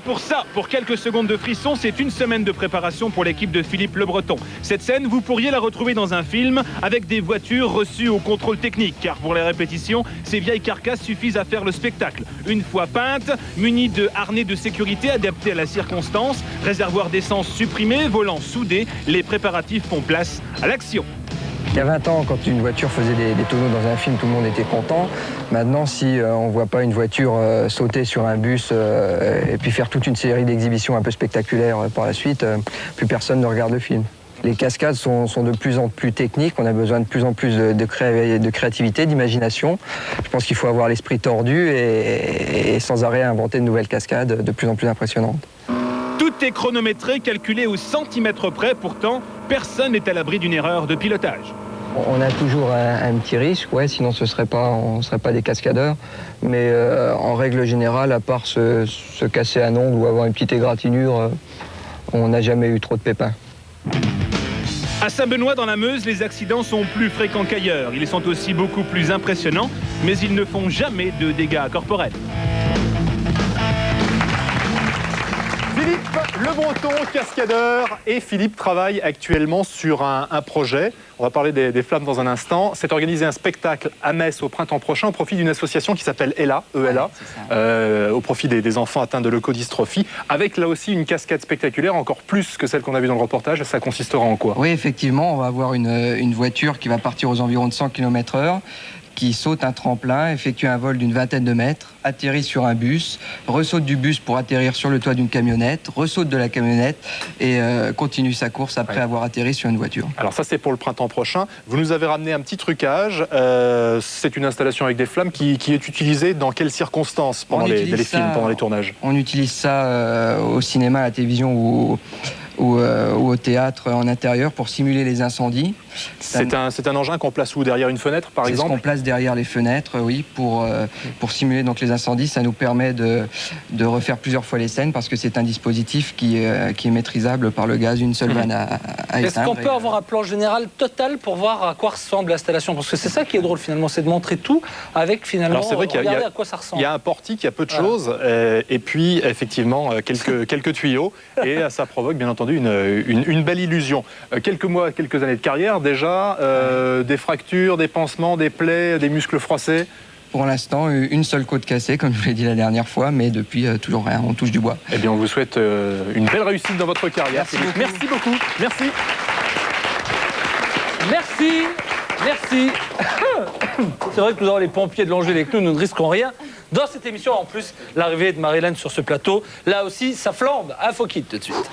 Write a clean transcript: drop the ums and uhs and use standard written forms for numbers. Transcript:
pour ça, pour quelques secondes de frisson, c'est une semaine de préparation pour l'équipe de Philippe Le Breton. Cette scène, vous pourriez la retrouver dans un film avec des voitures reçues au contrôle technique, car pour les répétitions, ces vieilles carcasses suffisent à faire le spectacle. Une fois peintes, munies de harnais de sécurité adaptés à la circonstance, réservoir d'essence supprimé, volant soudé, les préparatifs font place à l'action. Il y a 20 ans, quand une voiture faisait des tonneaux dans un film, tout le monde était content. Maintenant, si on ne voit pas une voiture sauter sur un bus et puis faire toute une série d'exhibitions un peu spectaculaires par la suite, plus personne ne regarde le film. Les cascades sont de plus en plus techniques, on a besoin de plus en plus de créativité, d'imagination. Je pense qu'il faut avoir l'esprit tordu et sans arrêt inventer de nouvelles cascades de plus en plus impressionnantes. Tout est chronométré, calculé au centimètre près, pourtant, personne n'est à l'abri d'une erreur de pilotage. On a toujours un petit risque, ouais, sinon on ne serait pas des cascadeurs. Mais en règle générale, à part se casser un ongle ou avoir une petite égratignure, on n'a jamais eu trop de pépins. À Saint-Benoît, dans la Meuse, les accidents sont plus fréquents qu'ailleurs. Ils sont aussi beaucoup plus impressionnants, mais ils ne font jamais de dégâts corporels. Philippe Le Breton, cascadeur, et Philippe travaille actuellement sur un projet. On va parler des flammes dans un instant. C'est organiser un spectacle à Metz au printemps prochain au profit d'une association qui s'appelle ELA, au profit des enfants atteints de leucodystrophie, avec là aussi une cascade spectaculaire, encore plus que celle qu'on a vue dans le reportage. Ça consistera en quoi? Oui, effectivement, on va avoir une voiture qui va partir aux environs de 100 km/h, qui saute un tremplin, effectue un vol d'une vingtaine de mètres, atterrit sur un bus, ressaute du bus pour atterrir sur le toit d'une camionnette, ressaute de la camionnette et continue sa course après avoir atterri sur une voiture. Alors ça, c'est pour le printemps prochain. Vous nous avez ramené un petit trucage. C'est une installation avec des flammes qui est utilisée dans quelles circonstances pendant les films, pendant les tournages? On utilise ça au cinéma, à la télévision ou au théâtre en intérieur pour simuler les incendies. C'est un engin qu'on place où? Derrière une fenêtre, par exemple? C'est ce qu'on place derrière les fenêtres, oui, pour simuler donc les incendies. Ça nous permet de refaire plusieurs fois les scènes parce que c'est un dispositif qui est maîtrisable par le gaz, une seule vanne à éteindre. Est-ce qu'on peut avoir un plan général total pour voir à quoi ressemble l'installation? Parce que c'est ça qui est drôle finalement, c'est de montrer tout avec finalement. Alors c'est vrai qu'il y a à quoi ça ressemble. Il y a un portique, il y a peu de choses, et puis effectivement quelques tuyaux, et ça provoque bien entendu une belle illusion. Quelques mois, quelques années de carrière déjà, des fractures, des pansements, des plaies, des muscles froissés? Pour l'instant, une seule côte cassée, comme je vous l'ai dit la dernière fois, mais depuis, toujours rien, on touche du bois. Eh bien, on vous souhaite une belle réussite dans votre carrière. Merci beaucoup. Merci. Merci. Merci. C'est vrai que nous avons les pompiers de Longeville avec nous, nous ne risquons rien. Dans cette émission, en plus, l'arrivée de Marie-Hélène sur ce plateau, là aussi, ça flambe. Info Kid tout de suite.